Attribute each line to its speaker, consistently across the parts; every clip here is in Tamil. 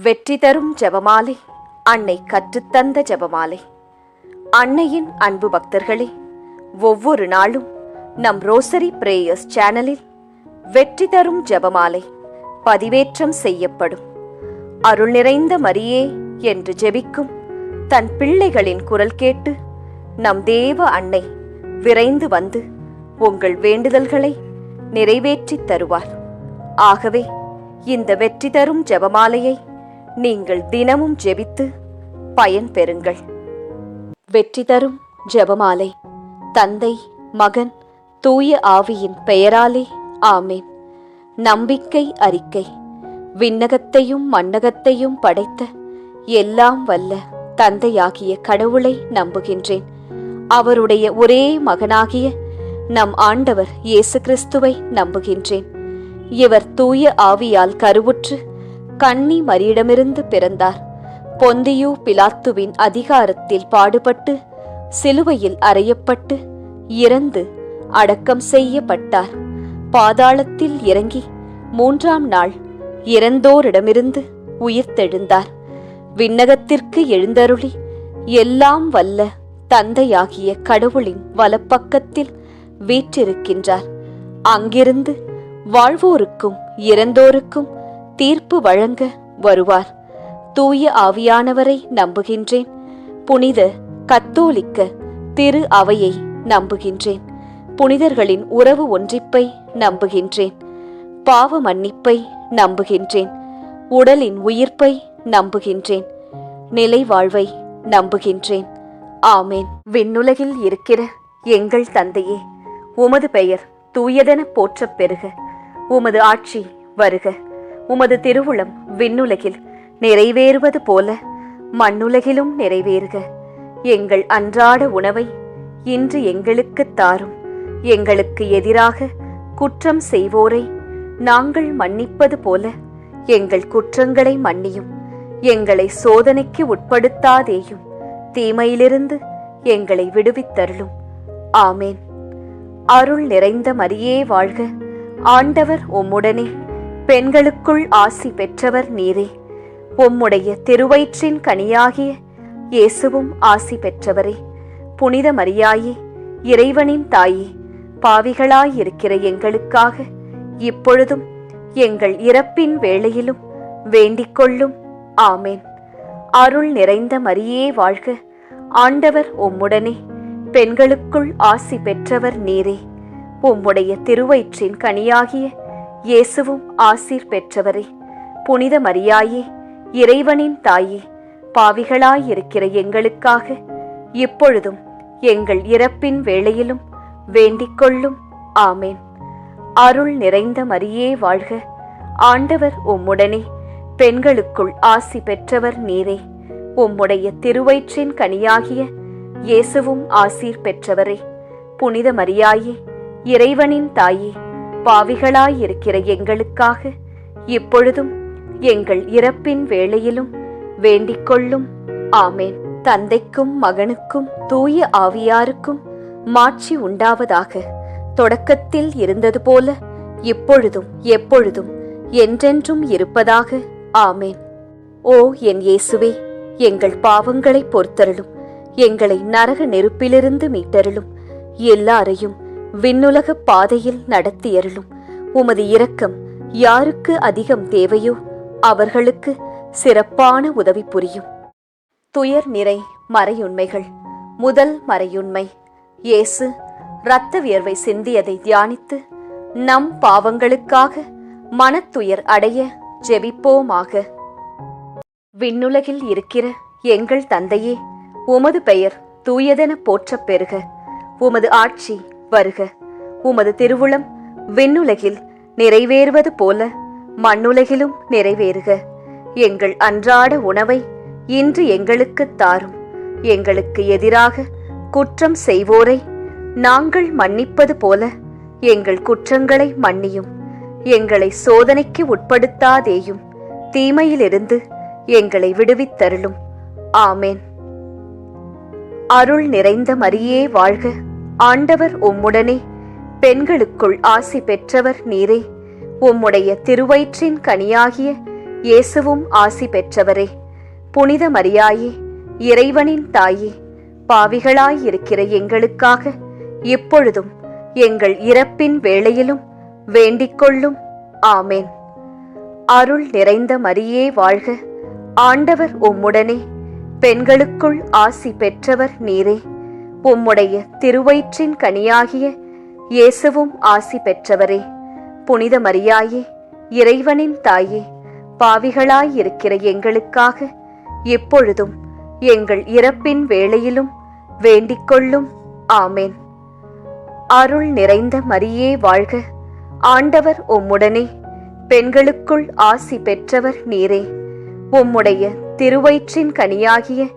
Speaker 1: வெற்றி தரும் ஜெபமாலை, அன்னை கற்றுத்தந்த ஜெபமாலை. அன்னையின் அன்பு பக்தர்களே, ஒவ்வொரு நாளும் நம் ரோசரி பிரேயர்ஸ் சேனலில் வெற்றி தரும் ஜெபமாலை பதிவேற்றம் செய்யப்படும். அருள் நிறைந்த மரியே என்று ஜெபிக்கும் தன் பிள்ளைகளின் குரல் கேட்டு நம் தேவ அன்னை விரைந்து வந்து உங்கள் வேண்டுதல்களை நிறைவேற்றித் தருவார். ஆகவே இந்த வெற்றி தரும் ஜெபமாலையை நீங்கள் தினமும் ஜெபித்து பயன் பெறுங்கள். வெற்றி தரும் ஜெபமாலை. தந்தை, மகன், தூய ஆவியின் பெயராலே ஆமேன். நம்பிக்கை அறிக்கை. விண்ணகத்தையும் மண்ணகத்தையும் படைத்த எல்லாம் வல்ல தந்தையாகிய கடவுளை நம்புகின்றேன். அவருடைய ஒரே மகனாகிய நம் ஆண்டவர் இயேசு கிறிஸ்துவை நம்புகின்றேன். இவர் தூய ஆவியால் கருவுற்று கன்னி மரியிடமிருந்து பிறந்தார். பொந்தியு பிலாத்துவின் அதிகாரத்தில் பாடுபட்டு சிலுவையில் அறையப்பட்டு இறந்து அடக்கம் செய்யப்பட்டார். பாதாளத்தில் இறங்கி 3ஆம் நாள் இறந்தோரிடமிருந்து உயிர்த்தெழுந்தார். விண்ணகத்திற்கு எழுந்தருளி எல்லாம் வல்ல தந்தையாகிய கடவுளின் வலப்பக்கத்தில் வீற்றிருக்கின்றார். அங்கிருந்து வாழ்வோருக்கும் இறந்தோருக்கும் தீர்ப்பு வழங்க வருவார். தூய ஆவியானவரை நம்புகின்றேன். புனித கத்தோலிக்க திரு அவையை நம்புகின்றேன். புனிதர்களின் உறவு ஒன்றிப்பை நம்புகின்றேன். பாவ மன்னிப்பை நம்புகின்றேன். உடலின் உயிர்ப்பை நம்புகின்றேன். நிலை வாழ்வை நம்புகின்றேன். ஆமேன். விண்ணுலகில் இருக்கிற எங்கள் தந்தையே, உமது பெயர் தூயதென போற்றப் பெறுக. உமது ஆட்சி வருக. உமது திருவுளம் விண்ணுலகில் நிறைவேறுவது போல மண்ணுலகிலும் நிறைவேறுக. எங்கள் அன்றாட உணவை இன்று எங்களுக்குத் தாரும். எங்களுக்கு எதிராக குற்றம் செய்வோரை நாங்கள் மன்னிப்பது போல எங்கள் குற்றங்களை மன்னியும். எங்களை சோதனைக்கு உட்படுத்தாதேயும், தீமையிலிருந்து எங்களை விடுவித்தருளும். ஆமேன். அருள் நிறைந்த மரியே வாழ்க. ஆண்டவர் உம்முடனே, பெண்களுக்குள் ஆசி பெற்றவர் நீரே. உம்முடைய திருவயிற்றின் கனியாகிய இயேசுவும் ஆசி பெற்றவரே. புனித மரியாயே, இறைவனின் தாயே, பாவிகளாயிருக்கிற எங்களுக்காக இப்பொழுதும் எங்கள் இறப்பின் வேளையிலும் வேண்டிக் கொள்ளும். ஆமேன். அருள் நிறைந்த மரியே வாழ்க. ஆண்டவர் உம்முடனே, பெண்களுக்குள் ஆசி பெற்றவர் நீரே. உம்முடைய திருவயிற்றின் கனியாகிய இயேசுவும் ஆசீர் பெற்றவரே. புனித மரியாயே, இறைவனின் தாயே, பாவிகளாயிருக்கிற எங்களுக்காக இப்பொழுதும் எங்கள் இறப்பின் வேளையிலும் வேண்டிக் கொள்ளும். ஆமேன். அருள் நிறைந்த மரியே வாழ்க. ஆண்டவர் உம்முடனே, பெண்களுக்குள் ஆசி பெற்றவர் நீரே. உம்முடைய திருவயிற்றின் கனியாகிய இயேசுவும் ஆசீர் பெற்றவரே. புனித மரியாயே, இறைவனின் தாயே, பாவிகளாயிருக்கிற எங்களுக்காக இப்பொழுதும் எங்கள் இறப்பின் வேளையிலும் வேண்டிக் கொள்ளும். ஆமேன். தந்தைக்கும் மகனுக்கும் தூய ஆவியாருக்கும் மாட்சி உண்டாவதாக. தொடக்கத்தில் இருந்தது போல இப்பொழுதும் எப்பொழுதும் என்றென்றும் இருப்பதாக. ஆமேன். ஓ என் இயேசுவே, எங்கள் பாவங்களை பொறுத்தருளும். எங்களை நரக நெருப்பிலிருந்து மீட்டருளும். எல்லாரையும் விண்ணுலக பாதையில் நடத்தியருளும். உமது இரக்கம் யாருக்கு அதிகம் தேவையோ அவர்களுக்கு சிறப்பான உதவி புரியும். துயர் நிறை மறையுண்மைகள். முதல் மறையுண்மை, இயேசு இரத்த வியர்வை சிந்தியதை தியானித்து நம் பாவங்களுக்காக மனத்துயர் அடைய ஜெபிப்போமாக. விண்ணுலகில் இருக்கிற எங்கள் தந்தையே, உமது பெயர் தூயதென போற்றப் பெறுக. உமது ஆட்சி வருக. உமது திருவுளம் விண்ணுலகில் நிறைவேறுவது போல மண்ணுலகிலும் நிறைவேறுக. எங்கள் அன்றாட உணவை இன்று எங்களுக்குத் தாரும். எங்களுக்கு எதிராக குற்றம் செய்வோரை நாங்கள் மன்னிப்பது போல எங்கள் குற்றங்களை மன்னியும். எங்களை சோதனைக்கு உட்படுத்தாதேயும், தீமையிலிருந்து எங்களை விடுவித்தருளும். ஆமேன். அருள் நிறைந்த மரியே வாழ்க. ஆண்டவர் உம்முடனே, பெண்களுக்குள் ஆசி பெற்றவர் நீரே. உம்முடைய திருவயிற்றின் கனியாகிய இயேசுவும் ஆசி பெற்றவரே. புனித மரியாயே, இறைவனின் தாயே, பாவிகளாயிருக்கிற எங்களுக்காக இப்பொழுதும் எங்கள் இறப்பின் வேளையிலும் வேண்டிக்கொள்ளும். ஆமேன். அருள் நிறைந்த மரியே வாழ்க. ஆண்டவர் உம்முடனே, பெண்களுக்குள் ஆசி பெற்றவர் நீரே. உம்முடைய திருவயிற்றின் கனியாகிய இயேசுவும் ஆசி பெற்றவரே. புனித மரியாயே, இறைவனின் தாயே, பாவிகளாயிருக்கிற எங்களுக்காக இப்பொழுதும் எங்கள் இறப்பின் வேளையிலும் வேண்டிக்கொள்ளும். ஆமேன். அருள் நிறைந்த மரியே வாழ்க. ஆண்டவர் உம்முடனே, பெண்களுக்குள் ஆசி பெற்றவர் நீரே. உம்முடைய திருவயிற்றின் கனியாகிய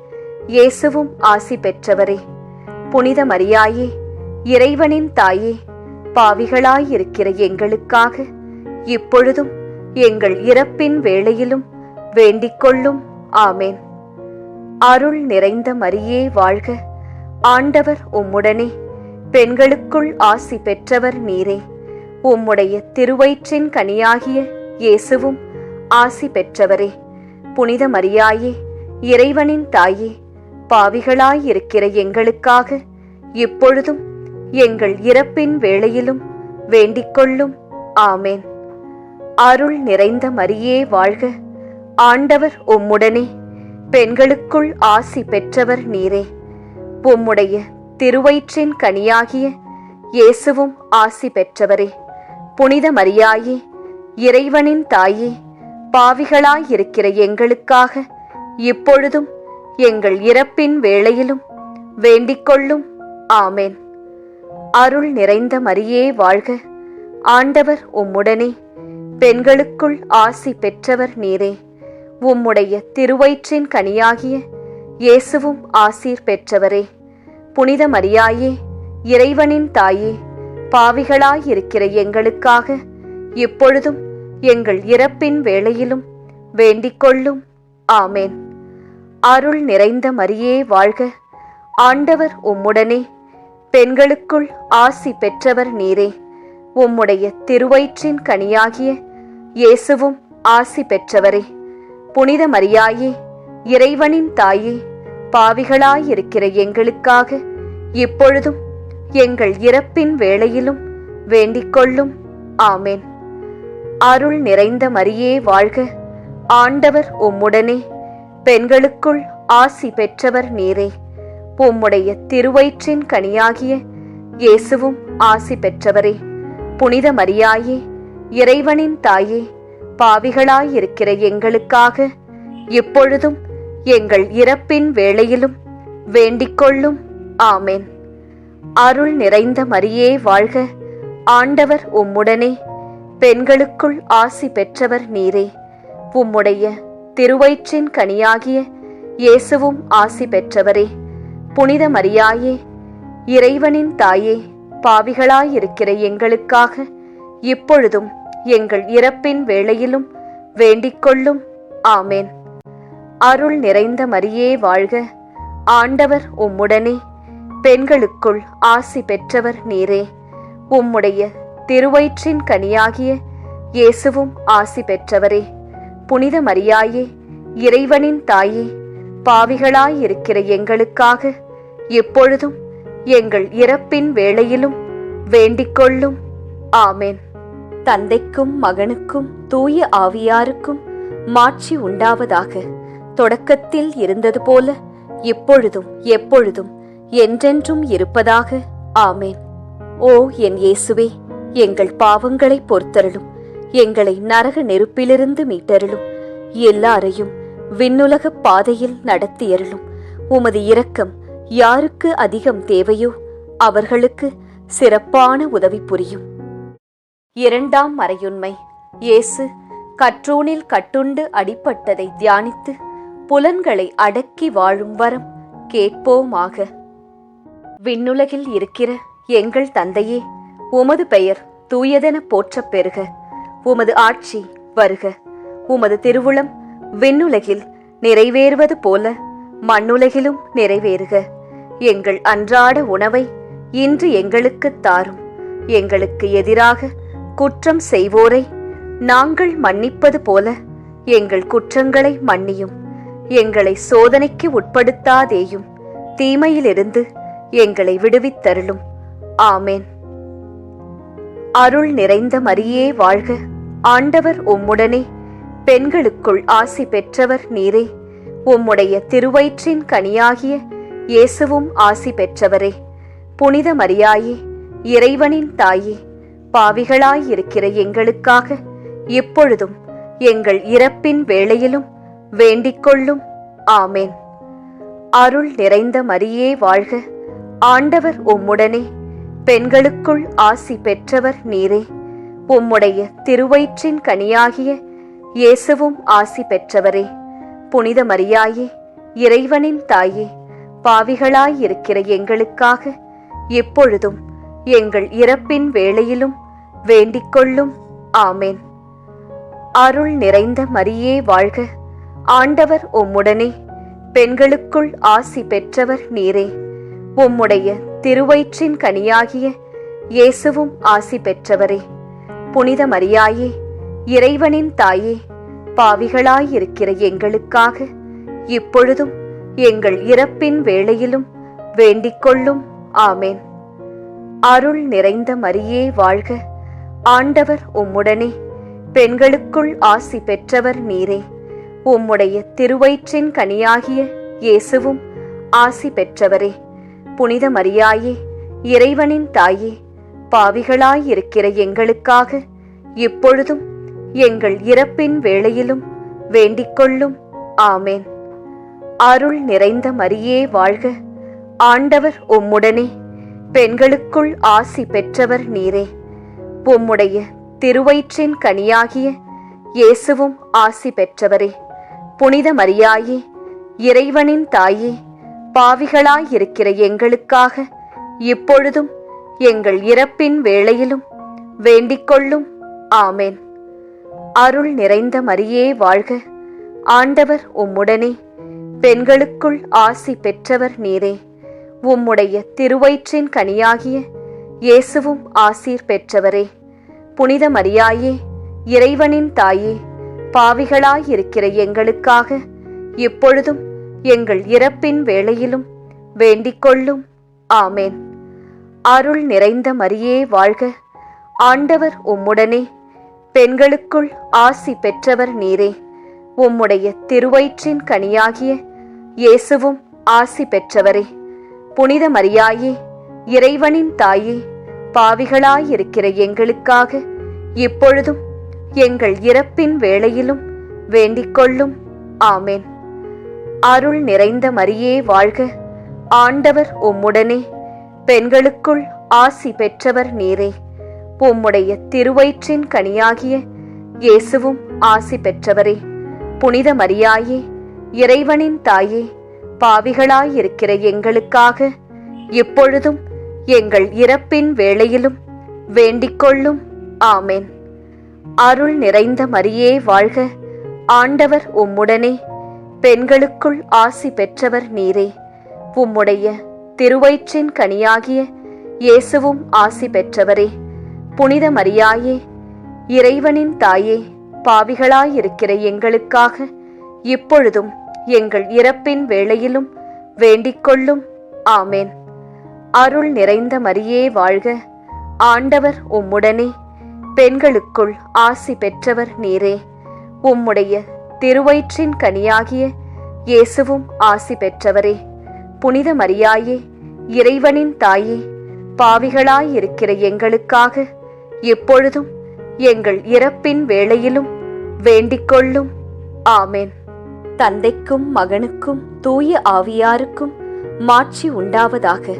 Speaker 1: இயேசுவும் ஆசி பெற்றவரே. புனித மரியாயே, இறைவனின் தாயே, பாவிகளாயிருக்கிற எங்களுக்காக இப்பொழுதும் எங்கள் இறப்பின் வேளையிலும் வேண்டிக்கொள்ளும். ஆமேன். அருள் நிறைந்த மரியே வாழ்க. ஆண்டவர் உம்முடனே, பெண்களுக்குள் ஆசி பெற்றவர் நீரே. உம்முடைய திருவயிற்றின் கனியாகிய இயேசுவும் ஆசி பெற்றவரே. புனித மரியாயே, இறைவனின் தாயே, பாவிகளாயிருக்கிற எங்களுக்காக இப்பொழுதும் எங்கள் இறப்பின் வேளையிலும் வேண்டிக்கொள்ளும். ஆமேன். அருள் நிறைந்த மரியே வாழ்க. ஆண்டவர் உம்முடனே, பெண்களுக்குள் ஆசி பெற்றவர் நீரே. உம்முடைய திருவயிற்றின் கனியாகிய இயேசுவும் ஆசி பெற்றவரே. புனித மரியாயே, இறைவனின் தாயே, பாவிகளாயிருக்கிற எங்களுக்காக இப்பொழுதும் எங்கள் இறப்பின் வேளையிலும் வேண்டிக்கொள்ளும். ஆமேன். அருள் நிறைந்த மரியே வாழ்க. ஆண்டவர் உம்முடனே, பெண்களுக்குள் ஆசி பெற்றவர் நீரே. உம்முடைய திருவயிற்றின் கனியாகிய இயேசுவும் ஆசீர் பெற்றவரே. புனித மரியாயே, இறைவனின் தாயே, பாவிகளாயிருக்கிற எங்களுக்காக இப்பொழுதும் எங்கள் இறப்பின் வேளையிலும் வேண்டிக்கொள்ளும். ஆமேன். அருள் நிறைந்த மரியே வாழ்க. ஆண்டவர் உம்முடனே, பெண்களுக்குள் ஆசி பெற்றவர் நீரே. உம்முடைய திருவயிற்றின் கனியாகிய இயேசுவும் ஆசி பெற்றவரே. புனித மரியாயே, இறைவனின் தாயே, பாவிகளாயிருக்கிற எங்களுக்காக இப்பொழுதும் எங்கள் இறப்பின் வேளையிலும் வேண்டிக்கொள்ளும். ஆமேன். அருள் நிறைந்த மரியே வாழ்க. ஆண்டவர் உம்முடனே, பெண்களுக்குள் ஆசி பெற்றவர் நீரே. உம்முடைய திருவயிற்றின் கனியாகிய இயேசுவும் ஆசி பெற்றவரே. புனித மரியாயே, இறைவனின் தாயே, பாவிகளாயிருக்கிற எங்களுக்காக இப்பொழுதும் எங்கள் இறப்பின் வேளையிலும் வேண்டிக்கொள்ளும். ஆமேன். அருள் நிறைந்த மரியே வாழ்க. ஆண்டவர் உம்முடனே, பெண்களுக்குள் ஆசி பெற்றவர் நீரே. உம்முடைய திருவயிற்றின் கனியாகிய இயேசுவும் ஆசி பெற்றவரே. புனித மரியாயே, இறைவனின் தாயே, பாவிகளாயிருக்கிற எங்களுக்காக இப்பொழுதும் எங்கள் இறப்பின் வேளையிலும் வேண்டிக்கொள்ளும். ஆமேன். அருள் நிறைந்த மரியே வாழ்க. ஆண்டவர் உம்முடனே, பெண்களுக்குள் ஆசி பெற்றவர் நீரே. உம்முடைய திருவயிற்றின் கனியாகிய இயேசுவும் ஆசி பெற்றவரே. புனித மரியாயே, இறைவனின் தாயே, பாவிகளாயிருக்கிற எங்களுக்காக எப்பொழுதும் எங்கள் இறப்பின் வேளையிலும் வேண்டிக்கொள்ளும். ஆமேன். தந்தைக்கும் மகனுக்கும் தூய ஆவியாருக்கும் மாட்சி உண்டாவதாக. தொடக்கத்தில் இருந்தது போல இப்பொழுதும் எப்பொழுதும் என்றென்றும் இருப்பதாக. ஆமேன். ஓ என் இயேசுவே, எங்கள் பாவங்களை பொறுத்தருளும். எங்களை நரக நெருப்பிலிருந்து மீட்டருளும். எல்லாரையும் விண்ணுலக பாதையில் நடத்தியருளும். உமது இரக்கம் யாருக்கு அதிகம் தேவையோ அவர்களுக்கு சிறப்பான உதவி புரியும். இரண்டாம் மறையுண்மை. இயேசு கற்றூனில் கட்டுண்டு அடிபட்டதை தியானித்து புலன்களை அடக்கி வாழும் வரம் கேட்போமாக. விண்ணுலகில் இருக்கிற எங்கள் தந்தையே, உமது பெயர் தூயதென போற்றப் பெறுக. உமது ஆட்சி வருக. உமது திருவுளம் விண்ணுலகில் நிறைவேறுவது போல மண்ணுலகிலும் நிறைவேறுக. எங்கள் அன்றாட உணவை இன்று எங்களுக்குத் தாரும். எங்களுக்கு எதிராக குற்றம் செய்வோரை நாங்கள் மன்னிப்பது போல எங்கள் குற்றங்களை மன்னியும். எங்களை சோதனைக்கு உட்படுத்தாதேயும். தீமையிலிருந்து எங்களை விடுவித்தருளும். ஆமேன். அருள் நிறைந்த மரியே வாழ்க. ஆண்டவர் உம்முடனே, பெண்களுக்குள் ஆசி பெற்றவர் நீரே. உம்முடைய திருவயிற்றின் கனியாகிய இயேசுவும் ஆசி பெற்றவரே. புனித மரியாயே, இறைவனின் தாயே, பாவிகளாயிருக்கிற எங்களுக்காக எப்பொழுதும் எங்கள் இறப்பின் வேளையிலும் வேண்டிக்கொள்ளும். ஆமேன். அருள் நிறைந்த மரியே வாழ்க. ஆண்டவர் உம்முடனே, பெண்களுக்குள் ஆசி பெற்றவர் நீரே. உம்முடைய திருவயிற்றின் கனியாகிய இயேசுவும் ஆசி பெற்றவரே. புனித மரியாயே, இறைவனின் தாயே, பாவிகளாயிருக்கிற எங்களுக்காக எப்பொழுதும் எங்கள் இறப்பின் வேளையிலும் வேண்டிக்கொள்ளும். ஆமேன். அருள் நிறைந்த மரியே வாழ்க. ஆண்டவர் உம்முடனே, பெண்களுக்குள் ஆசி பெற்றவர் நீரே. உம்முடைய திருவயிற்றின் கனியாகிய இயேசுவும் ஆசி பெற்றவரே. புனித மரியாயே, இறைவனின் தாயே, பாவிகளாயிருக்கிற எங்களுக்காக இப்பொழுதும் எங்கள் இறப்பின் வேளையிலும் வேண்டிக்கொள்ளும். ஆமேன். அருள் நிறைந்த மரியே வாழ்க. ஆண்டவர் உம்முடனே, பெண்களுக்குள் ஆசி பெற்றவர் நீரே. உம்முடைய திருவயிற்றின் கனியாகிய இயேசுவும் ஆசி பெற்றவரே. புனித மரியாயே, இறைவனின் தாயே, பாவிகளாயிருக்கிற எங்களுக்காக இப்பொழுதும் எங்கள் இறப்பின் வேளையிலும் வேண்டிக்கொள்ளும். ஆமேன். அருள் நிறைந்த மரியே வாழ்க. ஆண்டவர் உம்முடனே, பெண்களுக்குள் ஆசி பெற்றவர் நீரே. உம்முடைய திருவயிற்றின் கனியாகிய இயேசுவும் ஆசி பெற்றவரே. புனித மரியாயே, இறைவனின் தாயே, பாவிகளாயிருக்கிற எங்களுக்காக இப்பொழுதும் எங்கள் இறப்பின் வேளையிலும் வேண்டிக்கொள்ளும். ஆமேன். அருள் நிறைந்த மரியே வாழ்க. ஆண்டவர் உம்முடனே, பெண்களுக்குள் ஆசி பெற்றவர் நீரே. உம்முடைய திருவயிற்றின் கனியாகிய இயேசுவும் ஆசீர் பெற்றவரே. புனித மரியாயே, இறைவனின் தாயே, பாவிகளாயிருக்கிற எங்களுக்காக இப்பொழுதும் எங்கள் இறப்பின் வேளையிலும் வேண்டிக்கொள்ளும். ஆமேன். அருள் நிறைந்த மரியே வாழ்க. ஆண்டவர் உம்முடனே, பெண்களுக்குள் ஆசி பெற்றவர் நீரே. உம்முடைய திருவயிற்றின் கனியாகிய இயேசுவும் ஆசி பெற்றவரே. புனித மரியாயே, இறைவனின் தாயே, பாவிகளாயிருக்கிற எங்களுக்காக இப்பொழுதும் எங்கள் இறப்பின் வேளையிலும் வேண்டிக்கொள்ளும். ஆமேன். அருள் நிறைந்த மரியே வாழ்க. ஆண்டவர் உம்முடனே, பெண்களுக்குள் ஆசி பெற்றவர் நீரே. உம்முடைய திருவயிற்றின் கனியாகிய இயேசுவும் ஆசி பெற்றவரே. புனித மரியாயே, இறைவனின் தாயே, பாவிகளாயிருக்கிற எங்களுக்காக இப்பொழுதும் எங்கள் இறப்பின் வேளையிலும் வேண்டிக்கொள்ளும். ஆமேன். அருள் நிறைந்த மரியே வாழ்க. ஆண்டவர் உம்முடனே, பெண்களுக்குள் ஆசி பெற்றவர் நீரே. உம்முடைய திருவயிற்றின் கனியாகிய இயேசுவும் ஆசி பெற்றவரே. புனித மரியாயே, இறைவனின் தாயே, பாவிகளாயிருக்கிற எங்களுக்காக இப்பொழுதும் எங்கள் இறப்பின் வேளையிலும் வேண்டிக்கொள்ளும். ஆமேன். அருள் நிறைந்த மரியே வாழ்க. ஆண்டவர் உம்முடனே, பெண்களுக்குள் ஆசி பெற்றவர் நீரே. உம்முடைய திருவயிற்றின் கனியாகிய இயேசுவும் ஆசி பெற்றவரே. புனித மரியாயே, இறைவனின் தாயே, பாவிகளாயிருக்கிற எங்களுக்காக எப்பொழுதும் எங்கள் இறப்பின் வேளையிலும் வேண்டிக்கொள்ளும். ஆமேன். தந்தைக்கும் மகனுக்கும் தூய ஆவியாருக்கும் மாட்சி உண்டாவதாக.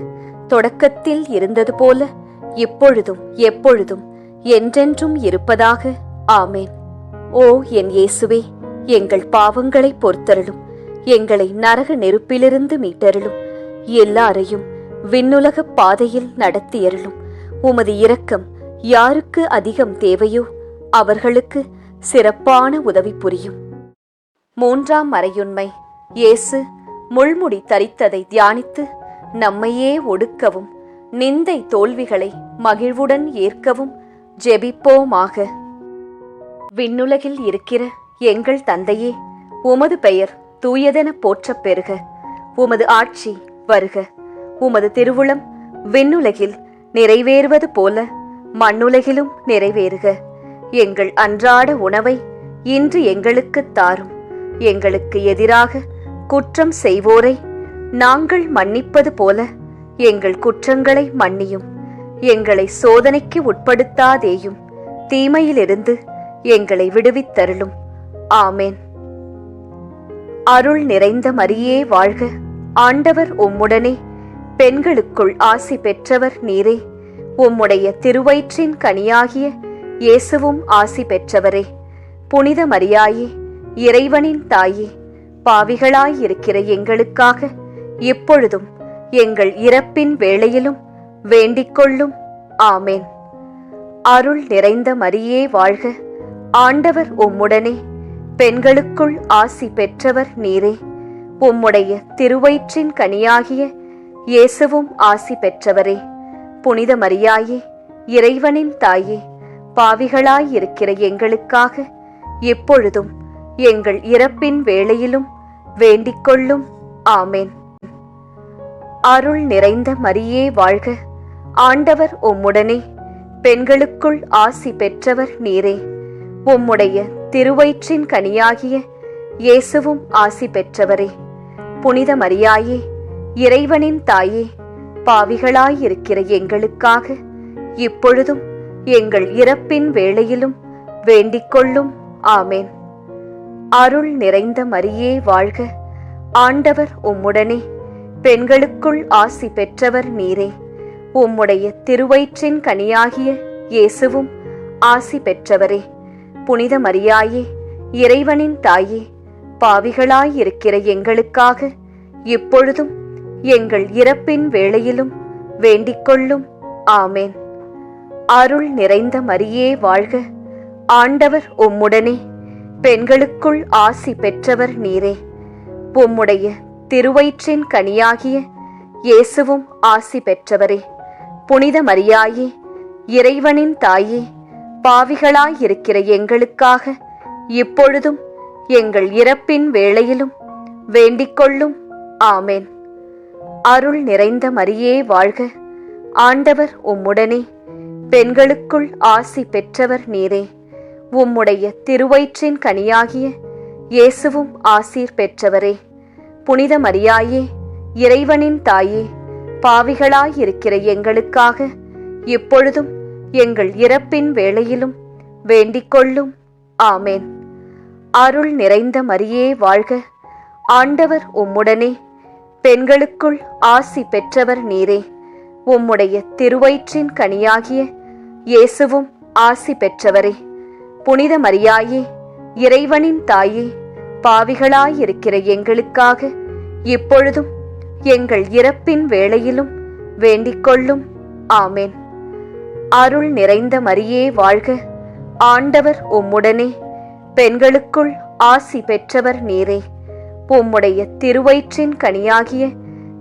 Speaker 1: தொடக்கத்தில் இருந்தது போல இப்பொழுதும் எப்பொழுதும் என்றென்றும் இருப்பதாக. ஆமேன். ஓ என் இயேசுவே, எங்கள் பாவங்களை பொறுத்தருளும். எங்களை நரக நெருப்பிலிருந்து மீட்டருளும். எல்லாரையும் விண்ணுலக பாதையில் நடத்தியருளும். உமது இரக்கம் யாருக்கு அதிகம் தேவையோ அவர்களுக்கு சிறப்பான உதவி புரியும். மூன்றாம் மறையுண்மை. இயேசு முள்முடி தரித்ததை தியானித்து நம்மையே ஒடுக்கவும் நிந்தை தோல்விகளை மகிழ்வுடன் ஏற்கவும் ஜெபிப்போமாக. விண்ணுலகில் இருக்கிற எங்கள் தந்தையே, உமது பெயர் தூயதென போற்றப் பெறுக. உமது ஆட்சி வருக. உமது திருவுளம் விண்ணுலகில் நிறைவேறுவது போல மண்ணுலகிலும் நிறைவேறுக. எங்கள் அன்றாட உணவை இன்று எங்களுக்குத் தாரும். எங்களுக்கு எதிராக குற்றம் செய்வோரை நாங்கள் மன்னிப்பது போல எங்கள் குற்றங்களை மன்னியும். எங்களை சோதனைக்கு உட்படுத்தாதேயும், தீமையிலிருந்து எங்களை விடுவித்தருளும். ஆமேன். அருள் நிறைந்த மரியே வாழ்க. ஆண்டவர் உம்முடனே, பெண்களுக்குள் ஆசி பெற்றவர் நீரே. உம்முடைய திருவயிற்றின் கனியாகிய இயேசுவும் ஆசி பெற்றவரே. புனித மரியாயே, இறைவனின் தாயே, பாவிகளாயிருக்கிற எங்களுக்காக இப்பொழுதும் எங்கள் இறப்பின் வேளையிலும் வேண்டிக்கொள்ளும். ஆமேன். அருள் நிறைந்த மரியே வாழ்க. ஆண்டவர் உம்முடனே, பெண்களுக்குள் ஆசி பெற்றவர் நீரே. உம்முடைய திருவயிற்றின் கனியாகிய இயேசுவும் ஆசி பெற்றவரே. புனித மரியாயே, இறைவனின் தாயே, பாவிகளாயிருக்கிற எங்களுக்காக இப்பொழுதும் எங்கள் இறப்பின் வேளையிலும் வேண்டிக்கொள்ளும். ஆமேன். அருள் நிறைந்த மரியே வாழ்க. ஆண்டவர் உம்முடனே, பெண்களுக்குள் ஆசி பெற்றவர் நீரே. உம்முடைய திருவயிற்றின் கனியாகிய இயேசுவும் ஆசி பெற்றவரே. புனித மரியாயே, இறைவனின் தாயே, பாவிகளாயிருக்கிற எங்களுக்காக இப்பொழுதும் எங்கள் இறப்பின் வேளையிலும் வேண்டிக்கொள்ளும். ஆமேன். அருள் நிறைந்த மரியே வாழ்க. ஆண்டவர் உம்முடனே, பெண்களுக்குள் ஆசி பெற்றவர் நீரே. உம்முடைய திருவயிற்றின் கனியாகிய இயேசுவும் ஆசி பெற்றவரே. புனித மரியாயே, இறைவனின் தாயே, பாவிகளாயிருக்கிற எங்களுக்காக இப்பொழுதும் எங்கள் இறப்பின் வேளையிலும் வேண்டிக்கொள்ளும். ஆமேன். அருள் நிறைந்த மரியே வாழ்க. ஆண்டவர் உம்முடனே, பெண்களுக்குள் ஆசி பெற்றவர் நீரே. உம்முடைய திருவயிற்றின் கனியாகிய இயேசுவும் ஆசி பெற்றவரே. புனித மரியாயே, இறைவனின் தாயே, பாவிகளாயிருக்கிற எங்களுக்காக இப்பொழுதும் எங்கள் இறப்பின் வேளையிலும் வேண்டிக்கொள்ளும். ஆமேன். அருள் நிறைந்த மரியே வாழ்க. ஆண்டவர் உம்முடனே, பெண்களுக்குள் ஆசி பெற்றவர் நீரே. உம்முடைய திருவயிற்றின் கனியாகிய இயேசுவும் ஆசீர் பெற்றவரே. புனித மரியாயே, இறைவனின் தாயே, பாவிகளாயிருக்கிற எங்களுக்காக இப்பொழுதும் எங்கள் இறப்பின் வேளையிலும் வேண்டிக்கொள்ளும். ஆமேன். அருள் நிறைந்த மரியே வாழ்க. ஆண்டவர் உம்முடனே, பெண்களுக்குள் ஆசி பெற்றவர் நீரே. உம்முடைய திருவயிற்றின் கனியாகிய இயேசுவும் ஆசி பெற்றவரே. புனித மரியாயே, இறைவனின் தாயே, பாவிகளாயிருக்கிற எங்களுக்காக இப்பொழுதும் எங்கள் இறப்பின் வேளையிலும் வேண்டிக்கொள்ளும். ஆமேன். அருள் நிறைந்த மரியே வாழ்க. ஆண்டவர் உம்முடனே, பெண்களுக்குள் ஆசி பெற்றவர் நீரே. உம்முடைய திருவயிற்றின் கனியாகிய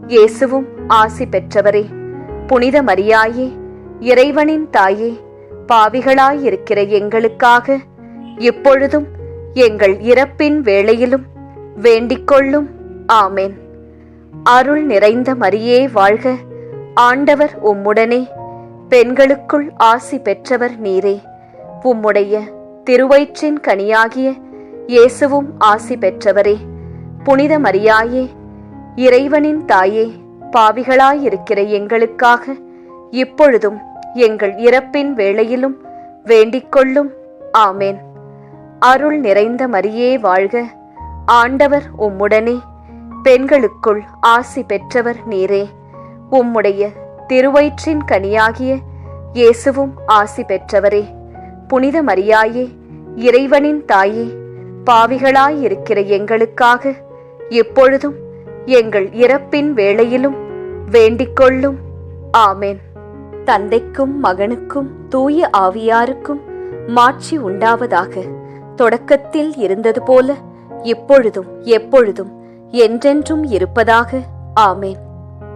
Speaker 1: இயேசுவும் ஆசி பெற்றவரே. புனித மரியாயே, இறைவனின் தாயே, பாவிகளாயிருக்கிற எங்களுக்காக இப்பொழுதும் எங்கள் இறப்பின் வேளையிலும் வேண்டிக்கொள்ளும். ஆமேன். அருள் நிறைந்த மரியே வாழ்க. ஆண்டவர் உம்முடனே, பெண்களுக்குள் ஆசி பெற்றவர் நீரே. உம்முடைய திருவயிற்றின் கனியாகிய இயேசுவும் ஆசி பெற்றவரே. புனித மரியாயே, இறைவனின் தாயே, பாவிகளாயிருக்கிற எங்களுக்காக இப்பொழுதும் எங்கள் இறப்பின் வேளையிலும் வேண்டிக்கொள்ளும். ஆமேன். அருள் நிறைந்த மரியே வாழ்க. ஆண்டவர் உம்முடனே, பெண்களுக்குள் ஆசி பெற்றவர் நீரே. உம்முடைய திருவயிற்றின் கனியாகிய இயேசுவும் ஆசி பெற்றவரே. புனித மரியாயே, இறைவனின் தாயே, பாவிகளாயிருக்கிற எங்களுக்காக இப்பொழுதும் எங்கள் இறப்பின் வேளையிலும் வேண்டிக்கொள்ளும். ஆமேன். தந்தைக்கும் மகனுக்கும் தூய ஆவியாருக்கும் மாட்சி உண்டாவதாக. தொடக்கத்தில் இருந்தது போல இப்பொழுதும் எப்பொழுதும் என்றென்றும் இருப்பதாக. ஆமேன்.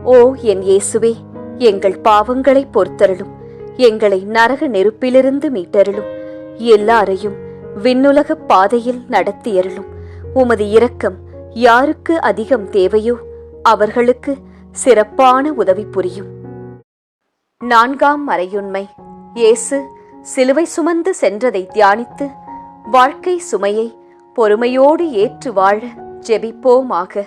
Speaker 1: ஓ என் இயேசுவே, எங்கள் பாவங்களை பொறுத்தருளும். எங்களை நரக நெருப்பிலிருந்து மீட்டருளும். எல்லாரையும் விண்ணுலகப் பாதையில் நடத்தியருளும். உமது இரக்கம் யாருக்கு அதிகம் தேவையோ அவர்களுக்கு சிறப்பான உதவி புரியும். 4ஆம் மறையுண்மை. இயேசு சிலுவை சுமந்து சென்றதை தியானித்து வாழ்க்கை சுமையை பொறுமையோடு ஏற்று வாழ ஜெபிப்போமாக.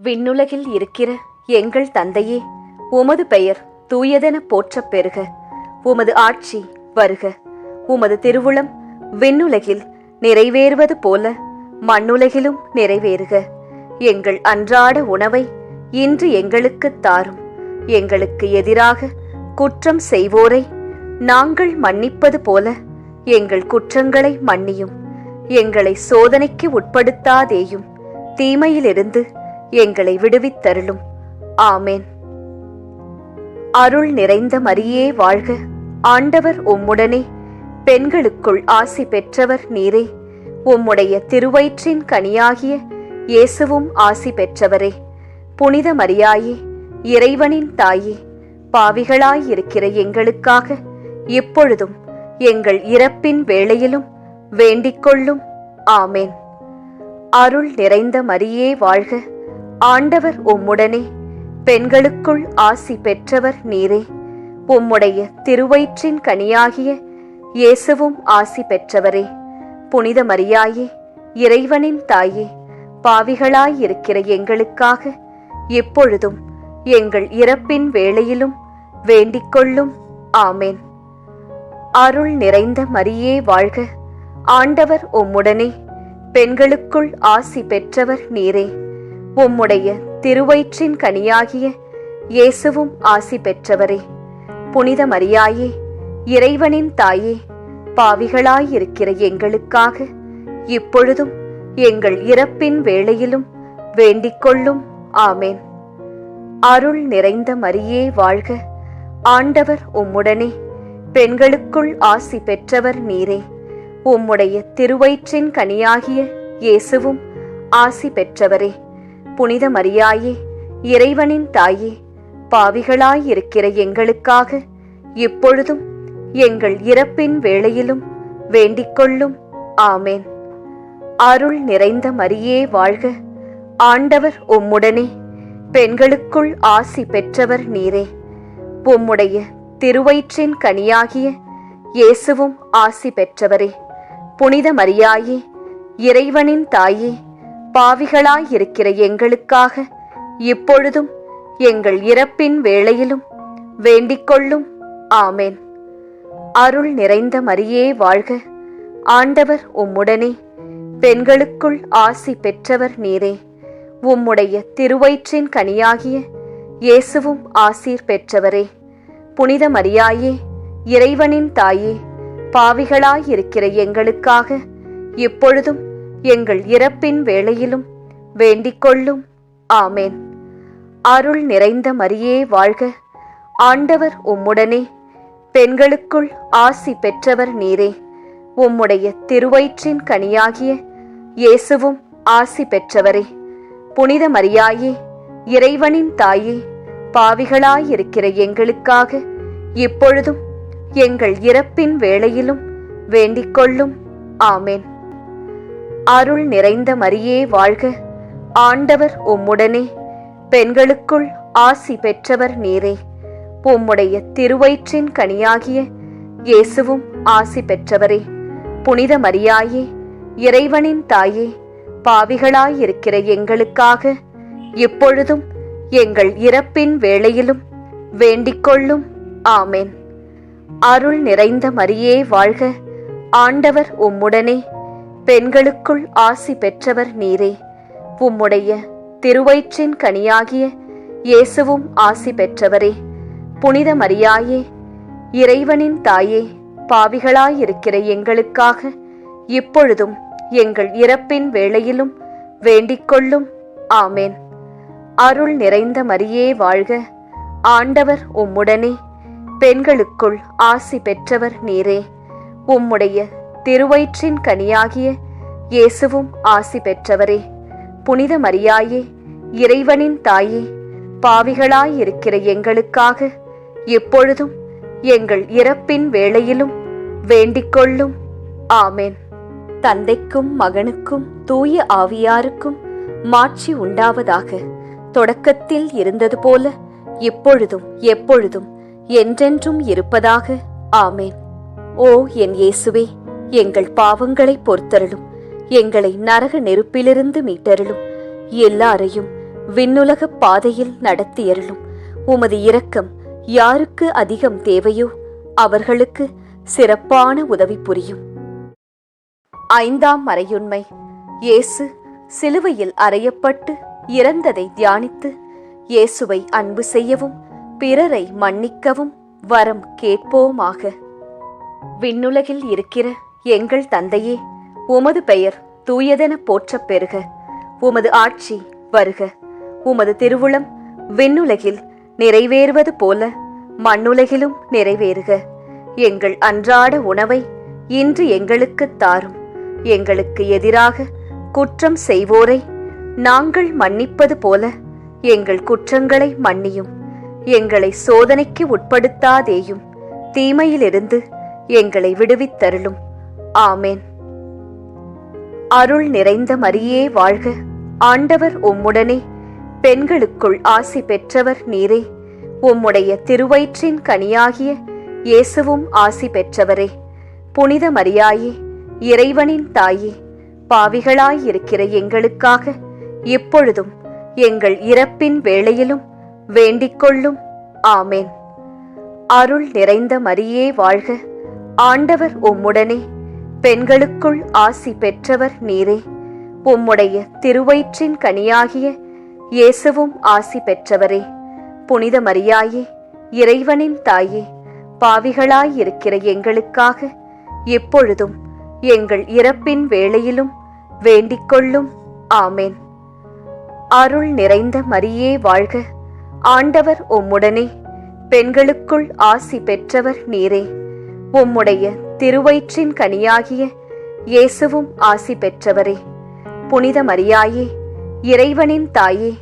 Speaker 1: விண்ணுலகில் இருக்கிற எங்கள் தந்தையே, உமது பெயர் தூயதென போற்றப் பெறுக. உமது ஆட்சி வருக. உமது திருவுளம் விண்ணுலகில் நிறைவேறுவது போல மண்ணுலகிலும் நிறைவேறுக. எங்கள் அன்றாட உணவை இன்று எங்களுக்குத் தாரும். எங்களுக்கு எதிராக குற்றம் செய்வோரை நாங்கள் மன்னிப்பது போல எங்கள் குற்றங்களை மன்னியும். எங்களை சோதனைக்கு உட்படுத்தாதேயும், தீமையிலிருந்து எங்களை விடுவித்தருளும். ஆமேன். அருள் நிறைந்த மரியே வாழ்க. ஆண்டவர் உம்முடனே, பெண்களுக்குள் ஆசி பெற்றவர் நீரே. உம்முடைய திருவயிற்றின் கனியாகிய இயேசுவும் ஆசி பெற்றவரே. புனித மரியாயே, இறைவனின் தாயே, பாவிகளாயிருக்கிற எங்களுக்காக இப்பொழுதும் எங்கள் இறப்பின் வேளையிலும் வேண்டிக்கொள்ளும். ஆமேன். அருள் நிறைந்த மரியே வாழ்க. ஆண்டவர் உம்முடனே, பெண்களுக்குள் ஆசி பெற்றவர் நீரே. உம்முடைய திருவயிற்றின் கனியாகிய இயேசுவும் ஆசி பெற்றவரே. புனித மரியாயே, இறைவனின் தாயே, பாவிகளாயிருக்கிற எங்களுக்காக எப்பொழுதும் எங்கள் இறப்பின் வேளையிலும் வேண்டிக்கொள்ளும். ஆமேன். அருள் நிறைந்த மரியே வாழ்க. ஆண்டவர் உம்முடனே, பெண்களுக்குள் ஆசி பெற்றவர் நீரே. உம்முடைய திருவயிற்றின் கனியாகிய இயேசுவும் ஆசி பெற்றவரே. புனித மரியாயே, இறைவனின் தாயே, பாவிகளாயிருக்கிற எங்களுக்காக இப்பொழுதும் எங்கள் இறப்பின் வேளையிலும் வேண்டிக்கொள்ளும். ஆமேன். அருள் நிறைந்த மரியே வாழ்க. ஆண்டவர் உம்முடனே, பெண்களுக்குள் ஆசி பெற்றவர் நீரே. உம்முடைய திருவயிற்றின் கனியாகிய இயேசுவும் ஆசி பெற்றவரே. புனித மரியாயே, இறைவனின் தாயே, பாவிகளாயிருக்கிற எங்களுக்காக இப்பொழுதும் எங்கள் இறப்பின் வேளையிலும் வேண்டிக்கொள்ளும். ஆமேன். அருள் நிறைந்த மரியே வாழ்க. ஆண்டவர் உம்முடனே, பெண்களுக்குள் ஆசி பெற்றவர் நீரே. உம்முடைய திருவயிற்றின் கனியாகிய இயேசுவும் ஆசி பெற்றவரே. புனித மரியாயே, இறைவனின் தாயே, பாவிகளாயிருக்கிற எங்களுக்காக இப்பொழுதும் எங்கள் இறப்பின் வேளையிலும் வேண்டிக்கொள்ளும். ஆமேன். அருள் நிறைந்த மரியே வாழ்க. ஆண்டவர் உம்முடனே, பெண்களுக்குள் ஆசி பெற்றவர் நீரே. உம்முடைய திருவயிற்றின் கனியாகிய இயேசுவும் ஆசீர் பெற்றவரே. புனித மரியாயே, இறைவனின் தாயே, பாவிகளாயிருக்கிற எங்களுக்காக இப்பொழுதும் எங்கள் இறப்பின் வேளையிலும் வேண்டிக்கொள்ளும். ஆமேன். அருள் நிறைந்த மரியே வாழ்க. ஆண்டவர் உம்முடனே, பெண்களுக்குள் ஆசி பெற்றவர் நீரே. உம்முடைய திருவயிற்றின் கனியாகிய இயேசுவும் ஆசி பெற்றவரே. புனித மரியாயே, இறைவனின் தாயே, பாவிகளாயிருக்கிற எங்களுக்காக இப்பொழுதும் எங்கள் இறப்பின் வேளையிலும் வேண்டிக்கொள்ளும். ஆமேன். அருள் நிறைந்த மரியே வாழ்க. ஆண்டவர் உம்முடனே, பெண்களுக்குள் ஆசி பெற்றவர் நீரே. உம்முடைய திருவயிற்றின் கனியாகிய இயேசுவும் ஆசி பெற்றவரே. புனித மரியாயே, இறைவனின் தாயே, பாவிகளாயிருக்கிற எங்களுக்காக இப்பொழுதும் எங்கள் இறப்பின் வேளையிலும் வேண்டிக்கொள்ளும். ஆமேன். அருள் நிறைந்த மரியே வாழ்க. ஆண்டவர் உம்முடனே, பெண்களுக்குள் ஆசி பெற்றவர் நீரே. உம்முடைய திருவயிற்றின் கனியாகிய இயேசுவும் ஆசி பெற்றவரே. புனித மரியாயே, இறைவனின் தாயே, பாவிகளாயிருக்கிற எங்களுக்காக இப்பொழுதும் எங்கள் இறப்பின் வேளையிலும் வேண்டிக்கொள்ளும். ஆமேன். அருள் நிறைந்த மரியே வாழ்க. ஆண்டவர் உம்முடனே, பெண்களுக்குள் ஆசி பெற்றவர் நீரே. உம்முடைய திருவயிற்றின் கனியாகிய இயேசுவும் ஆசி பெற்றவரே. புனித மரியாயே, இறைவனின் தாயே, பாவிகளாயிருக்கிற எங்களுக்காக இப்பொழுதும் எங்கள் இறப்பின் வேளையிலும் வேண்டிக்கொள்ளும். ஆமேன். தந்தைக்கும் மகனுக்கும் தூய ஆவியாருக்கும் மாட்சி உண்டாவதாக. தொடக்கத்தில் இருந்தது போல இப்பொழுதும் எப்பொழுதும் என்றென்றும் இருப்பதாக. ஆமேன். ஓ என் இயேசுவே, எங்கள் பாவங்களை பொறுத்தருளும். எங்களை நரக நெருப்பிலிருந்து மீட்டருளும். எல்லாரையும் விண்ணுலக பாதையில் நடத்தியருளும். உமது இரக்கம் யாருக்கு அதிகம் தேவையோ அவர்களுக்கு சிறப்பான உதவி புரியும். 5ஆம் மறையுண்மை. இயேசு சிலுவையில் அறையப்பட்டு இறந்ததை தியானித்து இயேசுவை அன்பு செய்யவும் பிறரை மன்னிக்கவும் வரம் கேட்போமாக. விண்ணுலகில் இருக்கிற எங்கள் தந்தையே, உமது பெயர் தூயதென போற்றப் பெறுக. உமது ஆட்சி வருக. உமது திருவுளம் விண்ணுலகில் நிறைவேறுவது போல மண்ணுலகிலும் நிறைவேறுக. எங்கள் அன்றாட உணவை இன்று எங்களுக்குத் தாரும். எங்களுக்கு எதிராக குற்றம் செய்வோரை நாங்கள் மன்னிப்பது போல எங்கள் குற்றங்களை மன்னியும். எங்களை சோதனைக்கு உட்படுத்தாதேயும், தீமையிலிருந்து எங்களை விடுவித்தருளும். ஆமேன். அருள் நிறைந்த மரியே வாழ்க. ஆண்டவர் உம்முடனே, பெண்களுக்குள் ஆசி பெற்றவர் நீரே. உம்முடைய திருவயிற்றின் கனியாகிய இயேசுவும் ஆசி பெற்றவரே. புனித மரியாயே, இறைவனின் தாயே, பாவிகளாயிருக்கிற எங்களுக்காக இப்பொழுதும் எங்கள் இறப்பின் வேளையிலும் வேண்டிக்கொள்ளும். ஆமேன். அருள் நிறைந்த மரியே வாழ்க. ஆண்டவர் உம்முடனே, பெண்களுக்குள் ஆசி பெற்றவர் நீரே. உம்முடைய திருவயிற்றின் கனியாகிய இயேசுவும் ஆசி பெற்றவரே. புனித மரியாயே, இறைவனின் தாயே, பாவிகளாயிருக்கிற எங்களுக்காக இப்பொழுதும் எங்கள் இறப்பின் வேளையிலும் வேண்டிக்கொள்ளும். ஆமேன். அருள் நிறைந்த மரியே வாழ்க. ஆண்டவர் உம்முடனே, பெண்களுக்குள் ஆசி பெற்றவர் நீரே. உம்முடைய திருவயிற்றின் கனியாகிய இயேசுவும் ஆசி பெற்றவரே. புனித மரியாயே, இறைவனின் தாயே,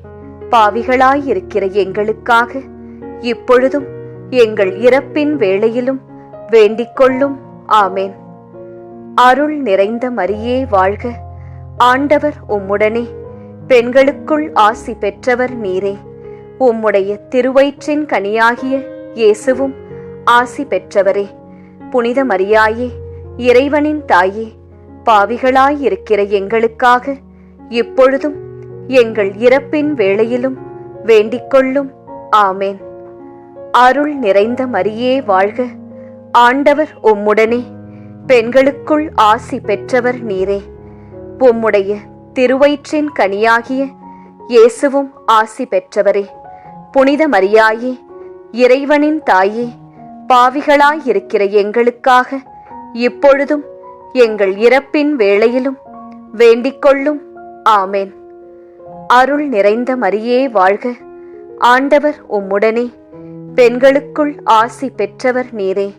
Speaker 1: பாவிகளாயிருக்கிற எங்களுக்காக இப்பொழுதும் எங்கள் இறப்பின் வேளையிலும் வேண்டிக்கொள்ளும். ஆமேன். அருள் நிறைந்த மரியே வாழ்க. ஆண்டவர் உம்முடனே, பெண்களுக்குள் ஆசி பெற்றவர் நீரே. உம்முடைய திருவயிற்றின் கனியாகிய இயேசுவும் ஆசி பெற்றவரே. புனித மரியாயே, இறைவனின் தாயே, பாவிகளாயிருக்கிற எங்களுக்காக இப்பொழுதும் எங்கள் இறப்பின் வேளையிலும் வேண்டிக்கொள்ளும். ஆமேன். அருள் நிறைந்த மரியே வாழ்க. ஆண்டவர் உம்முடனே, பெண்களுக்குள் ஆசி பெற்றவர் நீரே. உம்முடைய திருவயிற்றின் கனியாகிய இயேசுவும் ஆசி பெற்றவரே. புனித மரியாயே, இறைவனின் தாயே, பாவிகளாயிருக்கிற எங்களுக்காக இப்பொழுதும் எங்கள் இறப்பின் வேளையிலும் வேண்டிக்கொள்ளும். ஆமேன். அருள் நிறைந்த மரியே வாழ்க. ஆண்டவர் உம்முடனே, பெண்களுக்குள் ஆசி பெற்றவர் நீரே.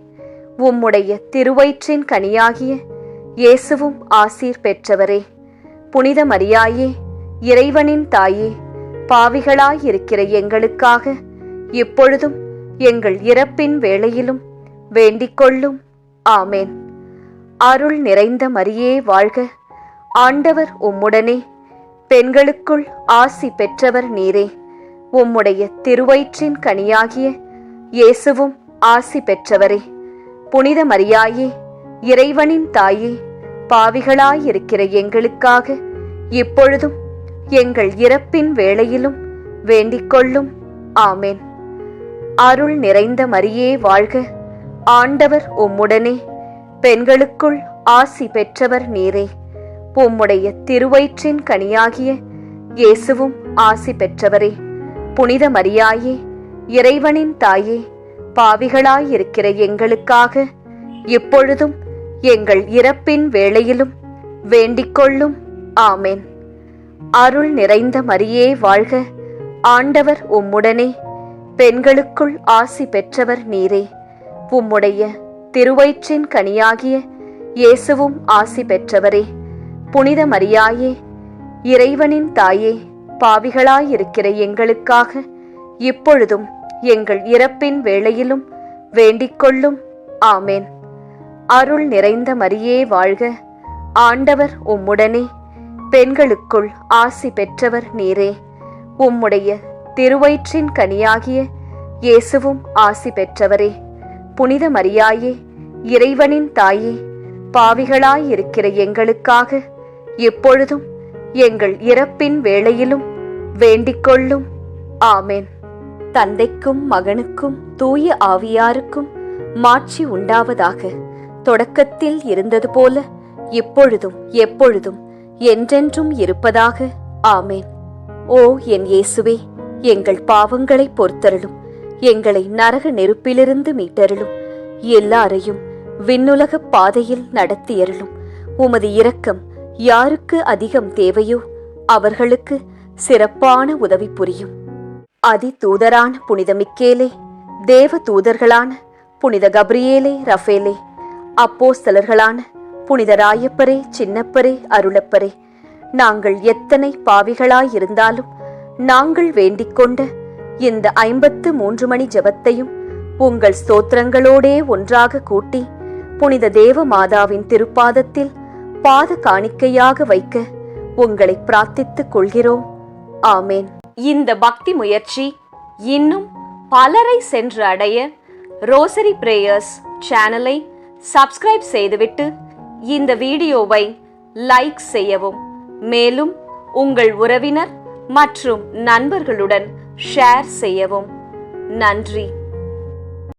Speaker 1: உம்முடைய திருவயிற்றின் கனியாகிய இயேசுவும் ஆசீர் பெற்றவரே. புனித மரியாயே, இறைவனின் தாயே, பாவிகளாயிருக்கிற எங்களுக்காக இப்பொழுதும் எங்கள் இறப்பின் வேளையிலும் வேண்டிக்கொள்ளும். ஆமேன். அருள் நிறைந்த மரியே வாழ்க. ஆண்டவர் உம்முடனே, பெண்களுக்குள் ஆசி பெற்றவர் நீரே. உம்முடைய திருவயிற்றின் கனியாகிய இயேசுவும் ஆசி பெற்றவரே. புனித மரியாயே, இறைவனின் தாயே, பாவிகளாயிருக்கிற எங்களுக்காக இப்பொழுதும் எங்கள் இறப்பின் வேளையிலும் வேண்டிக்கொள்ளும். ஆமேன். அருள் நிறைந்த மரியே வாழ்க. ஆண்டவர் உம்முடனே, பெண்களுக்குள் ஆசி பெற்றவர் நீரே. உம்முடைய திருவயிற்றின் கனியாகிய இயேசுவும் ஆசி பெற்றவரே. புனித மரியாயே, இறைவனின் தாயே, பாவிகளாயிருக்கிற எங்களுக்காக இப்பொழுதும் எங்கள் இறப்பின் வேளையிலும் வேண்டிக்கொள்ளும். ஆமேன். அருள் நிறைந்த மரியே வாழ்க. ஆண்டவர் உம்முடனே, பெண்களுக்குள் ஆசி பெற்றவர் நீரே. உம்முடைய திருவயிற்றின் கனியாகிய இயேசுவும் ஆசி பெற்றவரே. புனித மரியாயே, இறைவனின் தாயே, பாவிகளாயிருக்கிற எங்களுக்காக இப்பொழுதும் எங்கள் இறப்பின் வேளையிலும் வேண்டிக்கொள்ளும். ஆமேன். அருள் நிறைந்த மரியே வாழ்க. ஆண்டவர் உம்முடனே, பெண்களுக்குள் ஆசி பெற்றவர் நீரே. உம்முடைய திருவயிற்றின் கனியாகிய இயேசுவும் ஆசி பெற்றவரே. புனித மரியாயே, இறைவனின் தாயே, பாவிகளாயிருக்கிற எங்களுக்காக எப்பொழுதும் எங்கள் இறப்பின் வேளையிலும் வேண்டிக்கொள்ளும். ஆமென். தந்தைக்கும் மகனுக்கும் தூய ஆவியாருக்கும் மாட்சி உண்டாவதாக. தொடக்கத்தில் இருந்தது போல இப்பொழுதும் எப்பொழுதும் என்றென்றும் இருப்பதாக. ஆமென். ஓ என் இயேசுவே, எங்கள் பாவங்களை பொறுத்தருளும், எங்களை நரக நெருப்பிலிருந்து மீட்டருளும், எல்லாரையும் விண்ணுலக பாதையில் நடத்தியருளும். உமது இரக்கம் யாருக்கு அதிகம் தேவையோ அவர்களுக்கு சிறப்பான உதவி புரியும். அதி தூதரான புனித மிக்கேலே, தேவ தூதர்களான புனித கப்ரியேலே, ரஃபேலே, அப்போஸ்தலர்களான புனித ராயப்பரே, சின்னப்பரே, அருளப்பரே, நாங்கள் எத்தனை பாவிகளாயிருந்தாலும் நாங்கள் வேண்டிக்கொண்ட இந்த 53 மணி ஜெபத்தையும் உங்கள் ஸ்தோத்திரங்களோடே ஒன்றாக கூட்டி புனித தேவ மாதாவின் திருப்பாதத்தில் பாத காணிக்கையாக வைக்க உங்களை பிரார்த்தித்துக் கொள்கிறோம். ஆமேன். இந்த பக்தி முயற்சி இன்னும் பலரை சென்று அடைய ரோசரி பிரேயர்ஸ் சேனலை சப்ஸ்கிரைப் செய்துவிட்டு இந்த வீடியோவை லைக் செய்யவும். மேலும் உங்கள் உறவினர் மற்றும் நண்பர்களுடன் ஷேர் செய்யவும். நன்றி.